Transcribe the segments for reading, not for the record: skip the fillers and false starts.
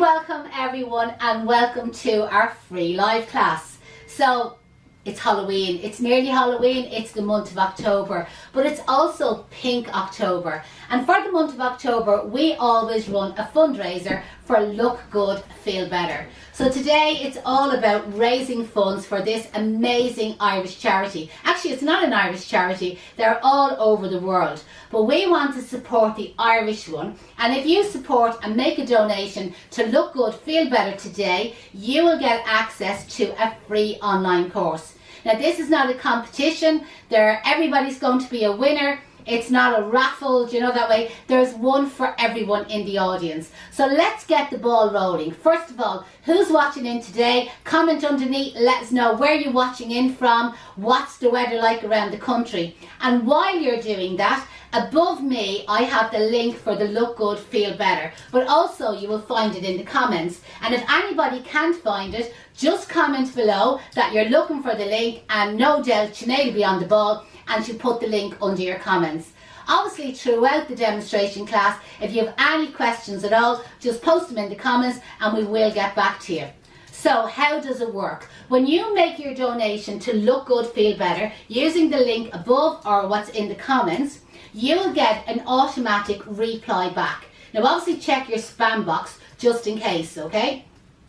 welcome everyone and welcome to our free live class. So it's Halloween, it's nearly Halloween, it's the month of October, but it's also Pink October. And for the month of October, we always run a fundraiser for Look Good, Feel Better. So today it's all about raising funds for this amazing Irish charity. Actually, it's not an Irish charity, they're all over the world. But we want to support the Irish one. And if you support and make a donation to Look Good, Feel Better today, you will get access to a free online course. Now this is not a competition, everybody's going to be a winner. It's not a raffle, do you know that way? There's one for everyone in the audience. So let's get the ball rolling. First of all, who's watching in today? Comment underneath, let us know where you're watching in from, what's the weather like around the country. And while you're doing that, above me I have the link for the Look Good, Feel Better, but also you will find it in the comments. And if anybody can't find it, just comment below that you're looking for the link, and no doubt Janette will be on the ball and she'll put the link under your comments. Obviously throughout the demonstration class, if you have any questions at all, just post them in the comments and we will get back to you. So how does it work? When you make your donation to Look Good, Feel Better using the link above or what's in the comments, you'll get an automatic reply back. Now obviously check your spam box just in case, okay?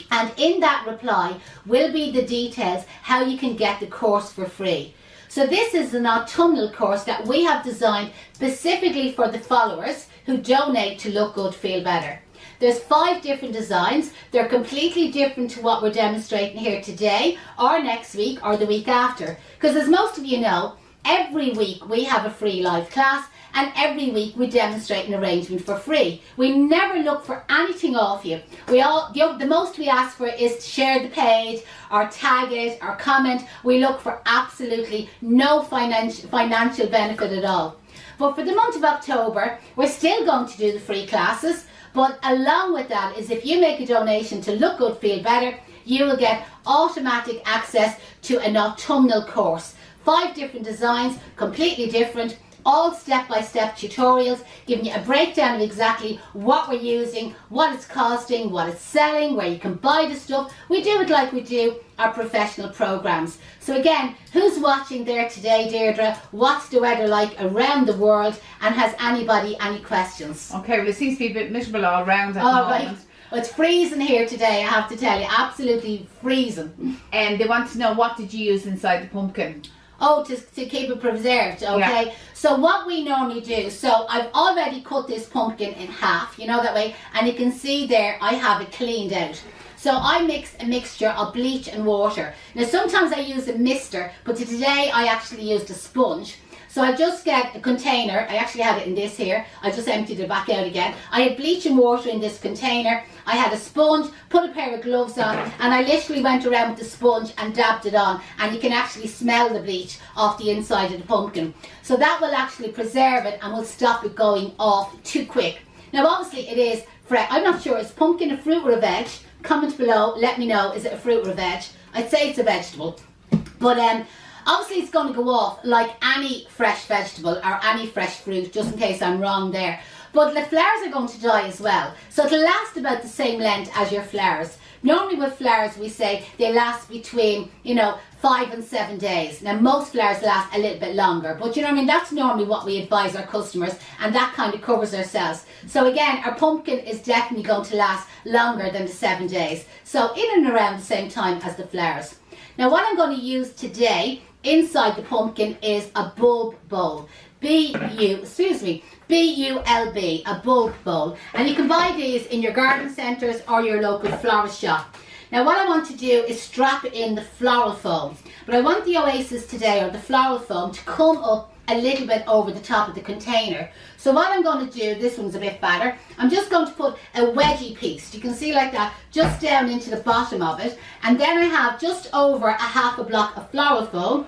And in that reply will be the details how you can get the course for free. So this is an autumnal course that we have designed specifically for the followers who donate to Look Good, Feel Better. There's 5 different designs. They're completely different to what we're demonstrating here today or next week or the week after. Because as most of you know, every week we have a free live class and every week we demonstrate an arrangement for free. We never look for anything off you. The most we ask for is to share the page or tag it or comment. We look for absolutely no financial benefit at all. But for the month of October, we're still going to do the free classes, but along with that is if you make a donation to Look Good, Feel Better, you will get automatic access to an autumnal course. 5 different designs, completely different, all step-by-step tutorials giving you a breakdown of exactly what we're using, what it's costing, what it's selling, where you can buy the stuff. We do it like we do our professional programs. So again, who's watching there today, Deirdre? What's the weather like around the world, and has anybody any questions? Okay, well it seems to be a bit miserable all around at the moment. Right. Well, it's freezing here today, I have to tell you, absolutely freezing. And they want to know, what did you use inside the pumpkin? Oh, to keep it preserved, okay? Yeah. So what we normally do, so I've already cut this pumpkin in half, you know that way, and you can see there I have it cleaned out. So I mix a mixture of bleach and water. Now sometimes I use a mister, but today I actually used a sponge. So I just get a container, I actually had it in this here, I just emptied it back out again. I had bleach and water in this container, I had a sponge, put a pair of gloves on, and I literally went around with the sponge and dabbed it on, and you can actually smell the bleach off the inside of the pumpkin. So that will actually preserve it and will stop it going off too quick. Now obviously it is fresh, I'm not sure, is pumpkin a fruit or a veg? Comment below, let me know, is it a fruit or a veg? I'd say it's a vegetable, but obviously it's going to go off like any fresh vegetable or any fresh fruit, just in case I'm wrong there. But the flowers are going to die as well. So it'll last about the same length as your flowers. Normally with flowers we say they last between, 5 and 7 days. Now most flowers last a little bit longer, but you know what I mean, that's normally what we advise our customers, and that kind of covers ourselves. So again, our pumpkin is definitely going to last longer than the 7 days. So in and around the same time as the flowers. Now what I'm going to use today inside the pumpkin is a bulb bowl. B-U-L-B, a bulb bowl. And you can buy these in your garden centres or your local florist shop. Now what I want to do is strap in the floral foam. But I want the Oasis today, or the floral foam, to come up a little bit over the top of the container. So what I'm going to do, this one's a bit fatter, I'm just going to put a wedgie piece, you can see like that, just down into the bottom of it. And then I have just over a half a block of floral foam,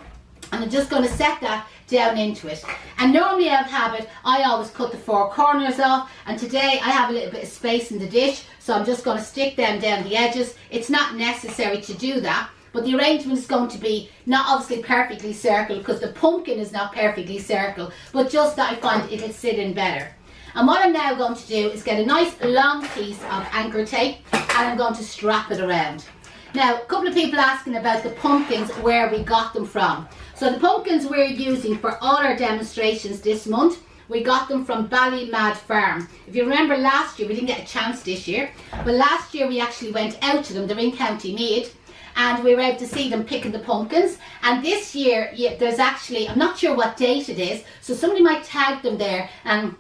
and I'm just going to set that down into it. And normally I always cut the 4 corners off, and today I have a little bit of space in the dish, so I'm just going to stick them down the edges. It's not necessary to do that, but the arrangement is going to be not obviously perfectly circle, because the pumpkin is not perfectly circle, but just that I find it'll sit in better. And what I'm now going to do is get a nice long piece of anchor tape. and I'm going to strap it around. Now, a couple of people asking about the pumpkins, where we got them from. So the pumpkins we're using for all our demonstrations this month, we got them from Ballymad Farm. If you remember last year, we didn't get a chance this year, but last year we actually went out to them. They're in County Meath, and we were able to see them picking the pumpkins. And this year, there's actually, I'm not sure what date it is, so somebody might tag them there, and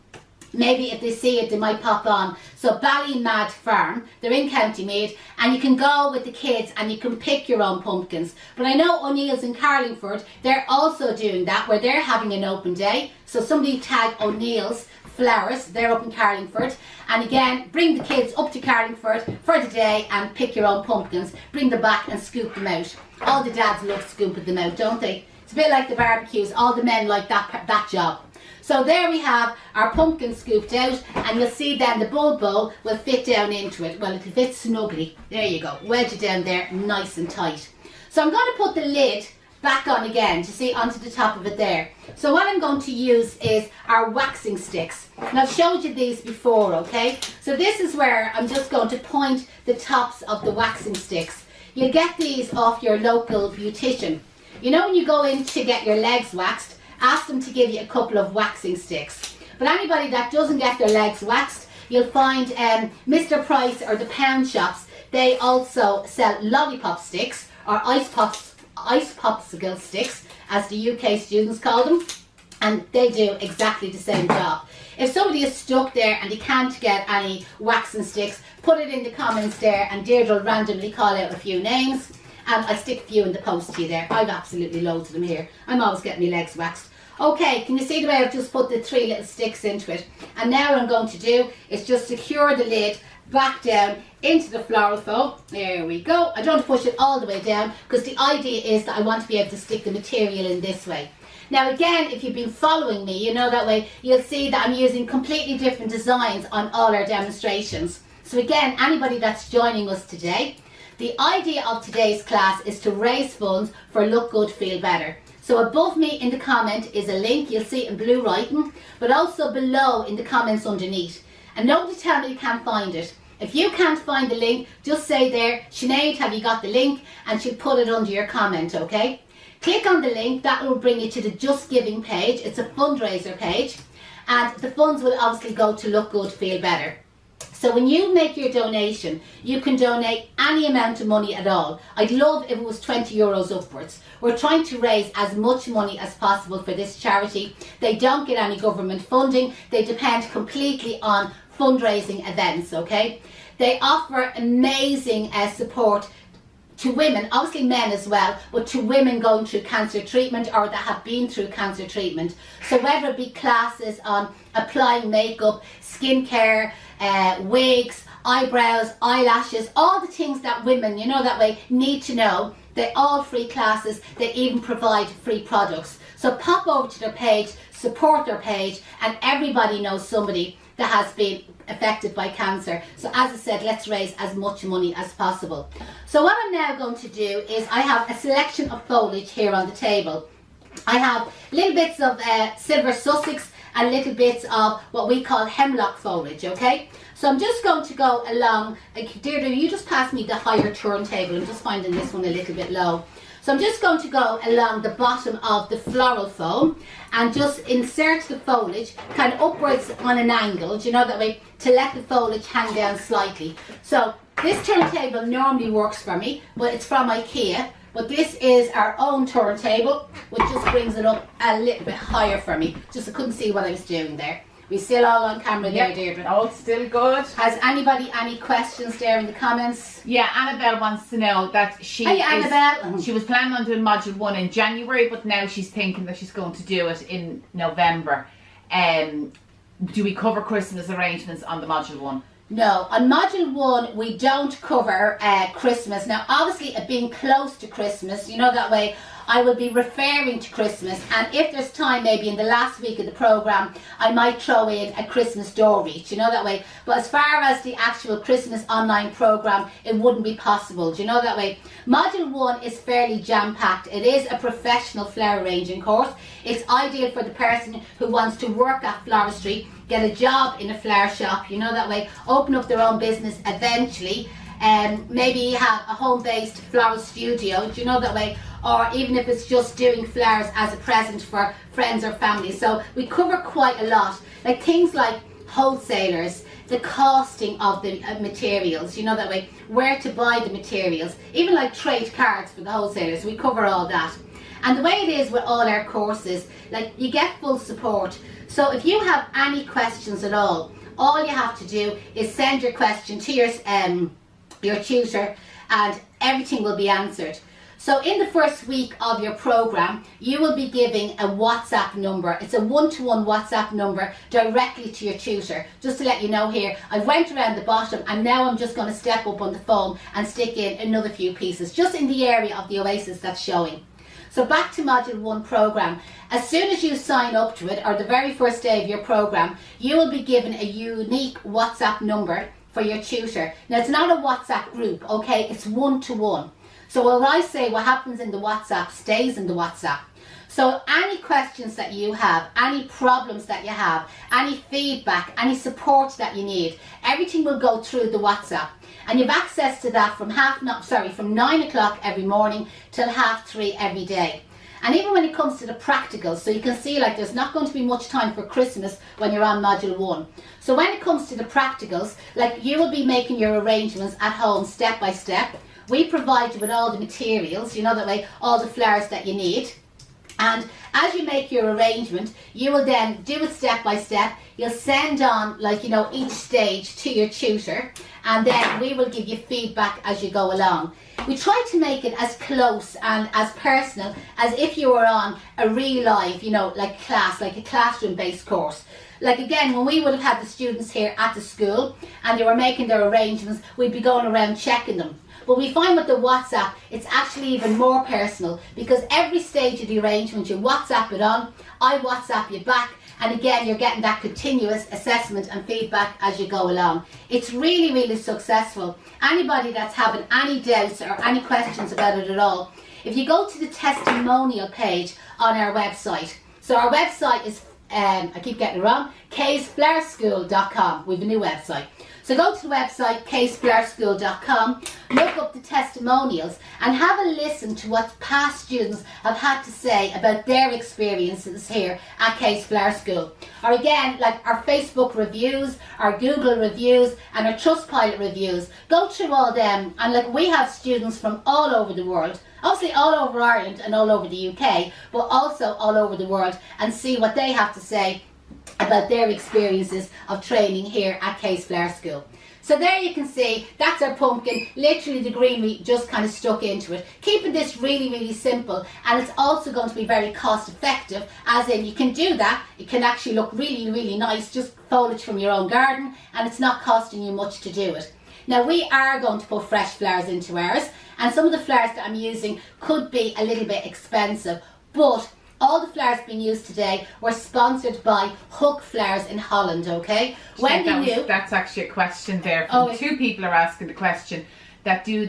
maybe if they see it, they might pop on. So Ballymad Farm, they're in County Meath, and you can go with the kids and you can pick your own pumpkins. But I know O'Neill's in Carlingford, they're also doing that, where they're having an open day. So somebody tag O'Neill's Flowers, they're up in Carlingford. And again, bring the kids up to Carlingford for the day and pick your own pumpkins. Bring them back and scoop them out. All the dads love scooping them out, don't they? It's a bit like the barbecues, all the men like that job. So there we have our pumpkin scooped out, and you'll see then the bulb bowl will fit down into it. Well, it'll fit snugly. There you go. Wedge it down there nice and tight. So I'm going to put the lid back on again, to see, onto the top of it there. So what I'm going to use is our waxing sticks. And I've showed you these before, okay? So this is where I'm just going to point the tops of the waxing sticks. You'll get these off your local beautician. You know, when you go in to get your legs waxed, ask them to give you a couple of waxing sticks. But anybody that doesn't get their legs waxed, you'll find Mr. Price or the pound shops, they also sell lollipop sticks, or ice popsicle sticks, as the UK students call them, and they do exactly the same job. If somebody is stuck there and they can't get any waxing sticks, put it in the comments there, and Deirdre will randomly call out a few names, and I stick a few in the post to you there. I've absolutely loads of them here. I'm always getting my legs waxed. Okay, can you see the way I've just put the 3 little sticks into it? And now what I'm going to do is just secure the lid back down into the floral foam. There we go. I don't want to push it all the way down, because the idea is that I want to be able to stick the material in this way. Now again, if you've been following me, you know that way, you'll see that I'm using completely different designs on all our demonstrations. So again, anybody that's joining us today, the idea of today's class is to raise funds for Look Good, Feel Better. So above me in the comment is a link, you'll see it in blue writing, but also below in the comments underneath. And nobody tell me you can't find it. If you can't find the link, just say there, Sinead, have you got the link? And she'll put it under your comment, okay? Click on the link, that will bring you to the Just Giving page. It's a fundraiser page, and the funds will obviously go to Look Good, Feel Better. So when you make your donation, you can donate any amount of money at all. I'd love if it was 20 euros upwards. We're trying to raise as much money as possible for this charity. They don't get any government funding. They depend completely on fundraising events, okay? They offer amazing support to women, obviously men as well, but to women going through cancer treatment or that have been through cancer treatment. So whether it be classes on applying makeup, skincare, wigs, eyebrows, eyelashes, all the things that women, you know, that way need to know, they're all free classes. They even provide free products. So pop over to their page, support their page, and everybody knows somebody that has been affected by cancer. So as I said, let's raise as much money as possible. So what I'm now going to do is I have a selection of foliage here on the table. I have little bits of silver Sussex and little bits of what we call hemlock foliage, okay? So I'm just going to go along, Deirdre, you just pass me the higher turntable. I'm just finding this one a little bit low. So I'm just going to go along the bottom of the floral foam and just insert the foliage kind of upwards on an angle, do you know, that way, to let the foliage hang down slightly. So this turntable normally works for me, but it's from IKEA. But this is our own turntable, which just brings it up a little bit higher for me. Just I couldn't see what I was doing there. We still all on camera there, Deirdre? Oh, still good. Has anybody any questions there in the comments? Yeah, Annabelle wants to know that she was planning on doing module 1 in January, but now she's thinking that she's going to do it in November. Do we cover Christmas arrangements on the module 1? No, on module 1 we don't cover Christmas. Now obviously it being close to Christmas, you know, that way I will be referring to Christmas, and if there's time maybe in the last week of the programme I might throw in a Christmas door reach, you know, that way. But as far as the actual Christmas online programme, it wouldn't be possible, do you know, that way. Module 1 is fairly jam-packed. It is a professional flower arranging course. It's ideal for the person who wants to work at floristry, get a job in a flower shop, you know, that way, open up their own business eventually, maybe have a home-based floral studio, do you know that way? Or even if it's just doing flowers as a present for friends or family. So we cover quite a lot, like things like wholesalers, the costing of the materials, you know that way, where to buy the materials, even like trade cards for the wholesalers, we cover all that. And the way it is with all our courses, like you get full support. So if you have any questions at all you have to do is send your question to your tutor and everything will be answered. So in the first week of your program, you will be giving a WhatsApp number. It's a one-to-one WhatsApp number directly to your tutor. Just to let you know here, I went around the bottom and now I'm just going to step up on the phone and stick in another few pieces, just in the area of the oasis that's showing. So back to Module 1 program. As soon as you sign up to it, or the very first day of your program, you will be given a unique WhatsApp number for your tutor. Now it's not a WhatsApp group, okay? It's one-to-one. So what I say, what happens in the WhatsApp stays in the WhatsApp. So any questions that you have, any problems that you have, any feedback, any support that you need, everything will go through the WhatsApp. And you have access to that from 9 o'clock every morning till 3:30 every day. And even when it comes to the practicals, so you can see like there's not going to be much time for Christmas when you're on Module 1. So when it comes to the practicals, like you will be making your arrangements at home step by step. We provide you with all the materials, you know that way, all the flowers that you need. And as you make your arrangement, you will then do it step by step. You'll send on, like, you know, each stage to your tutor, and then we will give you feedback as you go along. We try to make it as close and as personal as if you were on a real live, you know, like class, like a classroom-based course. Like again, when we would have had the students here at the school and they were making their arrangements, we'd be going around checking them. But we find with the WhatsApp, it's actually even more personal, because every stage of the arrangement, you WhatsApp it on, I WhatsApp you back, and again, you're getting that continuous assessment and feedback as you go along. It's really, really successful. Anybody that's having any doubts or any questions about it at all, if you go to the testimonial page on our website, so our website is, I keep getting it wrong, kaysflourschool.com. We have a new website. So go to the website, kaysflourschool.com, look up the testimonials and have a listen to what past students have had to say about their experiences here at Kays Flower School. Or again, like our Facebook reviews, our Google reviews and our Trustpilot reviews. Go through all them, and like we have students from all over the world, obviously all over Ireland and all over the UK, but also all over the world, and see what they have to say about their experiences of training here at Kays Flower School. So there you can see, that's our pumpkin, literally the greenery just kind of stuck into it. Keeping this really, really simple, and it's also going to be very cost effective, as in you can do that, it can actually look really, really nice, just foliage from your own garden, and it's not costing you much to do it. Now we are going to put fresh flowers into ours, and some of the flowers that I'm using could be a little bit expensive, but all the flowers being used today were sponsored by Hook Flowers in Holland, okay? That's actually a question there. Two people are asking the question that do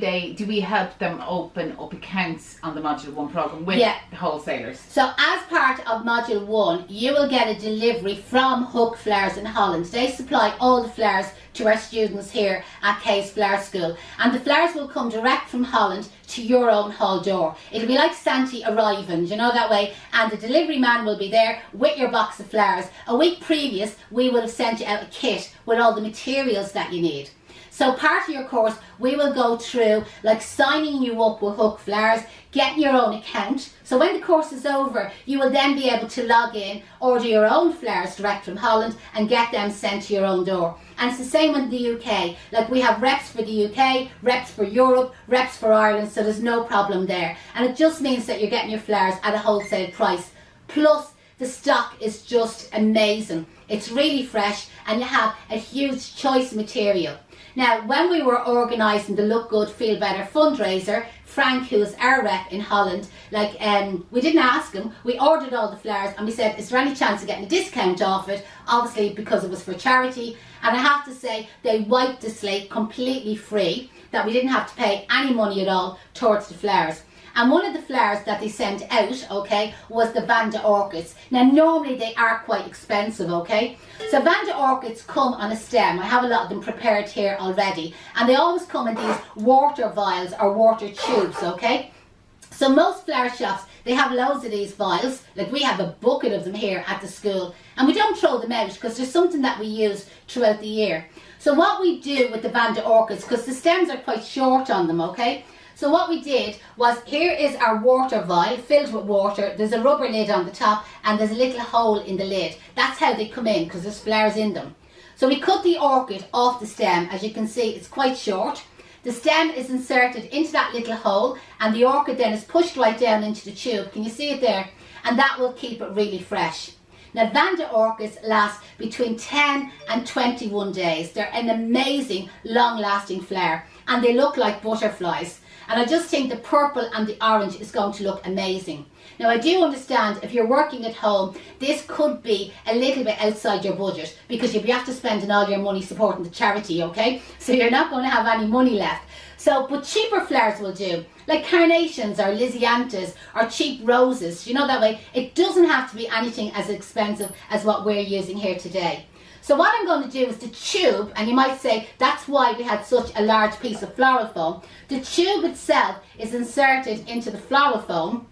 we help them open up accounts on the Module 1 program with the wholesalers? So as part of Module 1, you will get a delivery from Hook Flowers in Holland. They supply all the flowers to our students here at Kays Flower School, and the flowers will come direct from Holland to your own hall door. It'll be like Santa arriving, you know that way, and the delivery man will be there with your box of flowers. A week previous, we will have sent you out a kit with all the materials that you need. So part of your course, we will go through like signing you up with Hook Flowers, getting your own account. So when the course is over, you will then be able to log in, order your own flowers direct from Holland and get them sent to your own door. And it's the same in the UK. Like we have reps for the UK, reps for Europe, reps for Ireland, so there's no problem there. And it just means that you're getting your flowers at a wholesale price. Plus, the stock is just amazing. It's really fresh and you have a huge choice of material. Now, when we were organising the Look Good, Feel Better fundraiser, Frank, who is our rep in Holland, we didn't ask him, we ordered all the flowers and we said, is there any chance of getting a discount off it? Obviously, because it was for charity. And I have to say, they wiped the slate completely free, that we didn't have to pay any money at all towards the flowers. And one of the flowers that they sent out, okay, was the Vanda Orchids. Now normally they are quite expensive, okay. So Vanda Orchids come on a stem. I have a lot of them prepared here already. And they always come in these water vials or water tubes, okay. So most flower shops, they have loads of these vials. Like we have a bucket of them here at the school. And we don't throw them out because there's something that we use throughout the year. So what we do with the Vanda Orchids, because the stems are quite short on them, okay? So what we did was, here is our water vial filled with water. There's a rubber lid on the top and there's a little hole in the lid. That's how they come in, because there's flowers in them. So we cut the orchid off the stem. As you can see, it's quite short. The stem is inserted into that little hole and the orchid then is pushed right down into the tube. Can you see it there? And that will keep it really fresh. Now Vanda Orchids last between 10 and 21 days. They're an amazing long-lasting flower and they look like butterflies. And I just think the purple and the orange is going to look amazing. Now I do understand if you're working at home, this could be a little bit outside your budget because you'll be have to spending all your money supporting the charity, okay? So you're not going to have any money left. So, but cheaper flowers will do, like carnations or lisianthus or cheap roses, you know, that way. It doesn't have to be anything as expensive as what we're using here today. So what I'm going to do is the tube, and you might say that's why we had such a large piece of floral foam. The tube itself is inserted into the floral foam,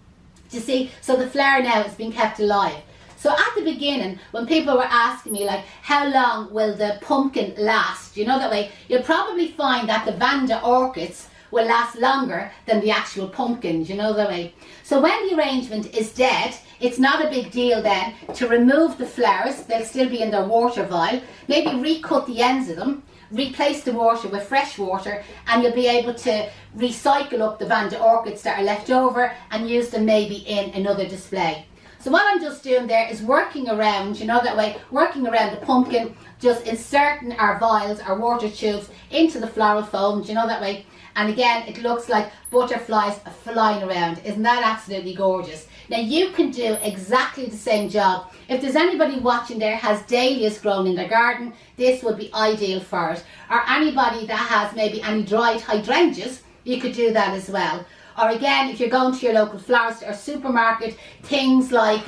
you see, so the flower now is being kept alive. So at the beginning, when people were asking me like, how long will the pumpkin last? You know, that way, you'll probably find that the Vanda Orchids will last longer than the actual pumpkins, you know, that way. So when the arrangement is dead, it's not a big deal then to remove the flowers. They'll still be in their water vial. Maybe recut the ends of them, replace the water with fresh water, and you'll be able to recycle up the Vanda Orchids that are left over and use them maybe in another display. So what I'm just doing there is working around, you know, that way, working around the pumpkin, just inserting our vials, our water tubes into the floral foam, you know, that way. And again, it looks like butterflies are flying around. Isn't that absolutely gorgeous? Now you can do exactly the same job. If there's anybody watching there has dahlias grown in their garden, this would be ideal for it. Or anybody that has maybe any dried hydrangeas, you could do that as well. Or again, if you're going to your local flower store or supermarket, things like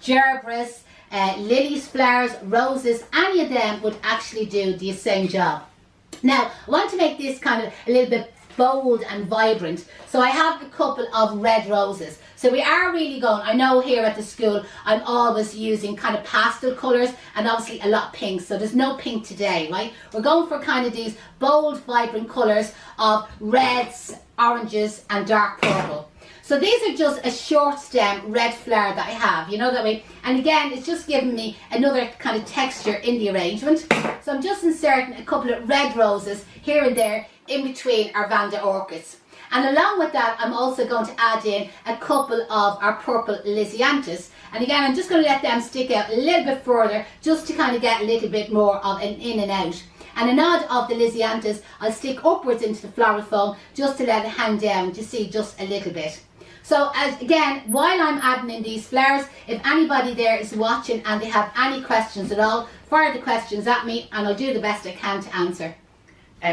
gerberas, lilies flowers, roses, any of them would actually do the same job. Now, I want to make this kind of a little bit bold and vibrant. So I have a couple of red roses. So we are really going, I know here at the school, I'm always using kind of pastel colours and obviously a lot of pink. So there's no pink today, right? We're going for kind of these bold, vibrant colours of reds, oranges and dark purple. So these are just a short stem red flower that I have, you know, that way. And again, it's just giving me another kind of texture in the arrangement. So I'm just inserting a couple of red roses here and there in between our Vanda Orchids. And along with that, I'm also going to add in a couple of our purple lisianthus. And again, I'm just going to let them stick out a little bit further just to kind of get a little bit more of an in and out. And a nod of the lisianthus, I'll stick upwards into the floral foam just to let it hang down, to see just a little bit. So again, while I'm adding in these flowers, if anybody there is watching and they have any questions at all, fire the questions at me and I'll do the best I can to answer.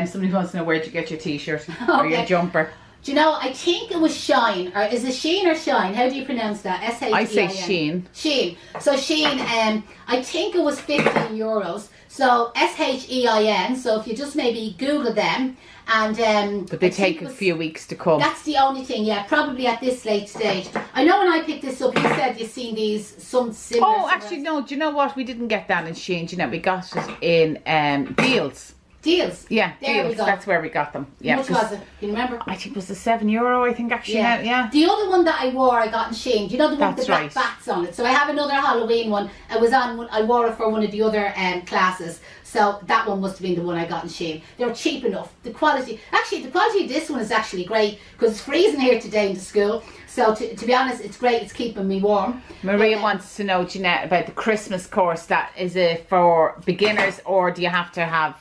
Somebody wants to know where'd you get your t-shirt or your jumper. Do you know, I think it was Shine, or is it Sheen or Shine? How do you pronounce that? S-H-E-I-N. I say Sheen. Sheen. So Sheen, I think it was €15. So S-H-E-I-N, so if you just maybe Google them. And but they take a few weeks to come. That's the only thing, yeah, probably at this late stage. I know when I picked this up, you said you've seen these, some similar. Oh, actually, no, do you know what? We didn't get that in Sheen, you know, we got it in Deals. Deals? Yeah, there Deals. We go. That's where we got them. Yeah, how much was it? Can you remember? I think it was the €7, I think, actually. Yeah. The other one that I wore, I got in Sheen. Do you know the one with the black bats on it? So I have another Halloween one. I wore it for one of the other classes. So that one must have been the one I got in Sheen. They were cheap enough. The quality of this one is actually great because it's freezing here today in the school. So to be honest, it's great. It's keeping me warm. Maria wants to know, Janette, about the Christmas course. Is it for beginners or do you have to have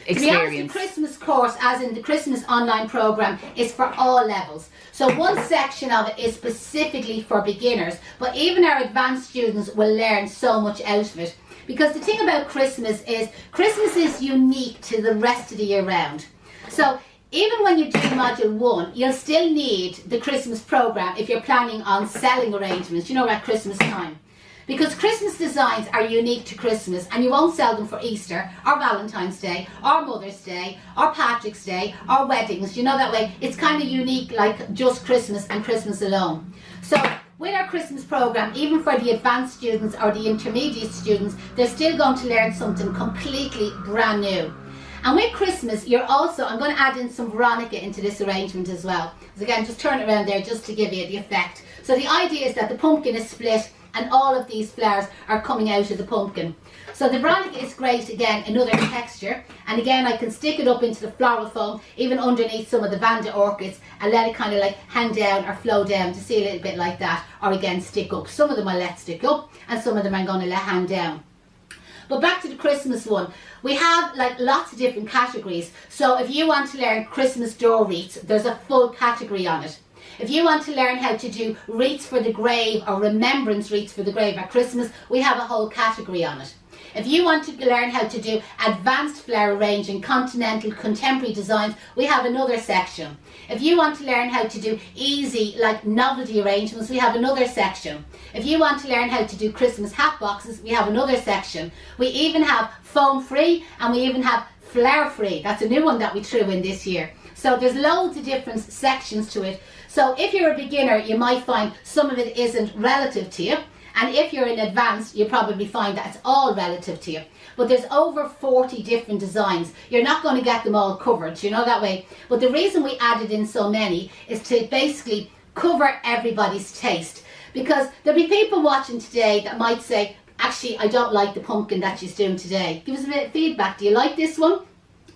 experience? To be honest, the Christmas course, as in the Christmas online program, is for all levels. So one section of it is specifically for beginners, but even our advanced students will learn so much out of it. Because the thing about Christmas is unique to the rest of the year round. So even when you do module 1, you'll still need the Christmas program if you're planning on selling arrangements, you know, at Christmas time. Because Christmas designs are unique to Christmas, and you won't sell them for Easter or Valentine's Day or Mother's Day or Patrick's Day or weddings. You know, that way it's kind of unique, like just Christmas and Christmas alone. So with our Christmas program, even for the advanced students or the intermediate students, they're still going to learn something completely brand new. And with Christmas, you're also, I'm going to add in some Veronica into this arrangement as well. So again, just turn it around there just to give you the effect. So the idea is that the pumpkin is split and all of these flowers are coming out of the pumpkin. So the Veronica is great, again, another texture. And again, I can stick it up into the floral foam, even underneath some of the Vanda Orchids, and let it kind of like hang down or flow down to see a little bit like that. Or again, stick up. Some of them I let stick up and some of them I'm going to let hang down. But back to the Christmas one, we have like lots of different categories. So if you want to learn Christmas door wreaths, there's a full category on it. If you want to learn how to do wreaths for the grave or remembrance wreaths for the grave at Christmas, we have a whole category on it. If you want to learn how to do advanced flower arranging, continental, contemporary designs, we have another section. If you want to learn how to do easy, like novelty arrangements, we have another section. If you want to learn how to do Christmas hat boxes, we have another section. We even have foam free and we even have flower free. That's a new one that we threw in this year. So there's loads of different sections to it. So if you're a beginner, you might find some of it isn't relative to you. And if you're in advanced, you probably find that it's all relative to you. But there's over 40 different designs. You're not going to get them all covered, you know, that way. But the reason we added in so many is to basically cover everybody's taste. Because there'll be people watching today that might say, actually, I don't like the pumpkin that she's doing today. Give us a bit of feedback. Do you like this one?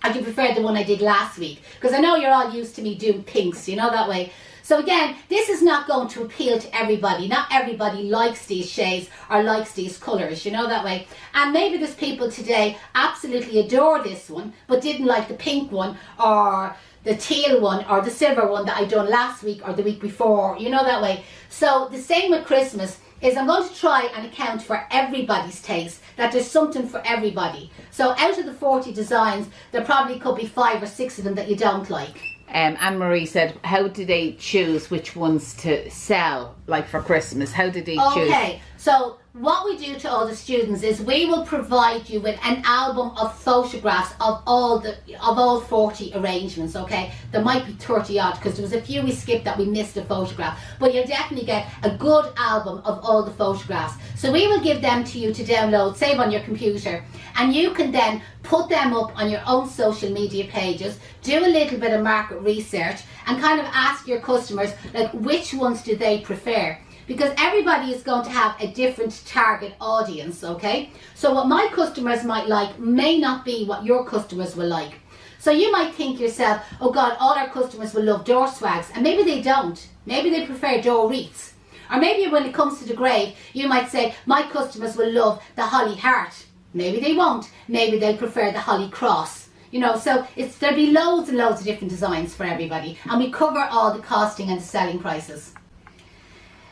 Or do you prefer the one I did last week? Because I know you're all used to me doing pinks, you know, that way. So again, this is not going to appeal to everybody. Not everybody likes these shades or likes these colours, you know, that way. And maybe there's people today absolutely adore this one, but didn't like the pink one or the teal one or the silver one that I done last week or the week before, you know, that way. So the same with Christmas is I'm going to try and account for everybody's taste, that there's something for everybody. So out of the 40 designs, there probably could be 5 or 6 of them that you don't like. Anne-Marie said, how do they choose which ones to sell, like for Christmas? How do they choose? Okay, so what we do to all the students is we will provide you with an album of photographs of all 40 arrangements, okay? There might be 30 odd because there was a few we skipped that we missed a photograph, but you'll definitely get a good album of all the photographs. So we will give them to you to download, save on your computer, and you can then put them up on your own social media pages, do a little bit of market research and kind of ask your customers like which ones do they prefer. Because everybody is going to have a different target audience, okay? So what my customers might like may not be what your customers will like. So you might think yourself, oh God, all our customers will love door swags, and maybe they don't. Maybe they prefer door wreaths. Or maybe when it comes to the grave, you might say, my customers will love the holly heart. Maybe they won't. Maybe they'll prefer the holly cross. You know, so there'll be loads and loads of different designs for everybody. And we cover all the costing and the selling prices.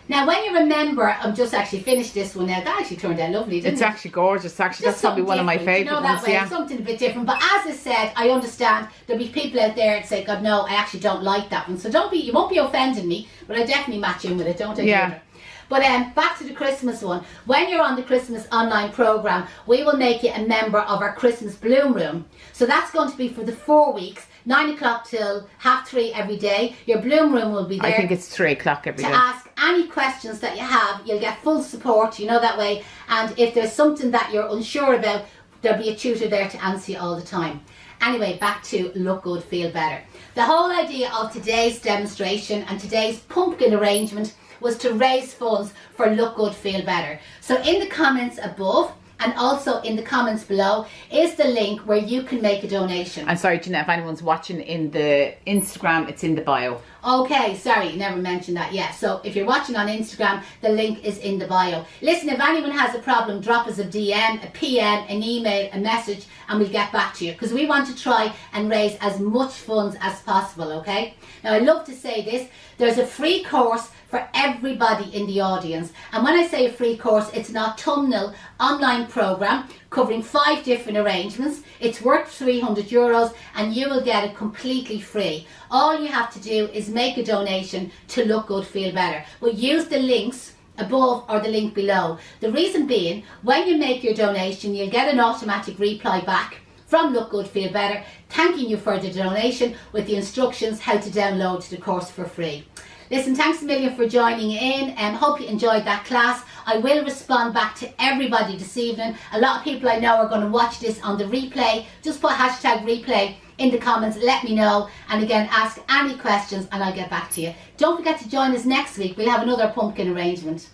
Now, when you remember, I've just actually finished this one now. That actually turned out lovely, didn't it? It's actually gorgeous. Actually, that's probably one of my favourite ones. Yeah, something a bit different. But as I said, I understand there'll be people out there that say, God, no, I actually don't like that one. So you won't be offending me, but I definitely match in with it, don't I? Yeah. But back to the Christmas one. When you're on the Christmas online program, we will make you a member of our Christmas Bloom Room. So that's going to be for the 4 weeks, 9 o'clock till 3:30 every day. Your Bloom Room will be there. I think it's 3 o'clock every day. To ask any questions that you have. You'll get full support, you know, that way. And if there's something that you're unsure about, there'll be a tutor there to answer you all the time. Anyway, back to Look Good, Feel Better. The whole idea of today's demonstration and today's pumpkin arrangement was to raise funds for Look Good, Feel Better. So in the comments above and also in the comments below is the link where you can make a donation. I'm sorry, Janette, if anyone's watching in the Instagram, it's in the bio. Okay, sorry, never mentioned that yet. So if you're watching on Instagram, the link is in the bio. Listen, if anyone has a problem, drop us a DM, a PM, an email, a message, and we'll get back to you. Because we want to try and raise as much funds as possible, okay? Now, I love to say this. There's a free course for everybody in the audience. And when I say a free course, it's an autumnal online program covering 5 different arrangements. It's worth €300 and you will get it completely free. All you have to do is make a donation to Look Good, Feel Better. But use the links above or the link below. The reason being, when you make your donation, you'll get an automatic reply back from Look Good, Feel Better, thanking you for the donation with the instructions how to download the course for free. Listen, thanks a million for joining in and hope you enjoyed that class. I will respond back to everybody this evening. A lot of people I know are going to watch this on the replay. Just put hashtag replay in the comments, let me know, and again, ask any questions and I'll get back to you. Don't forget to join us next week. We'll have another pumpkin arrangement.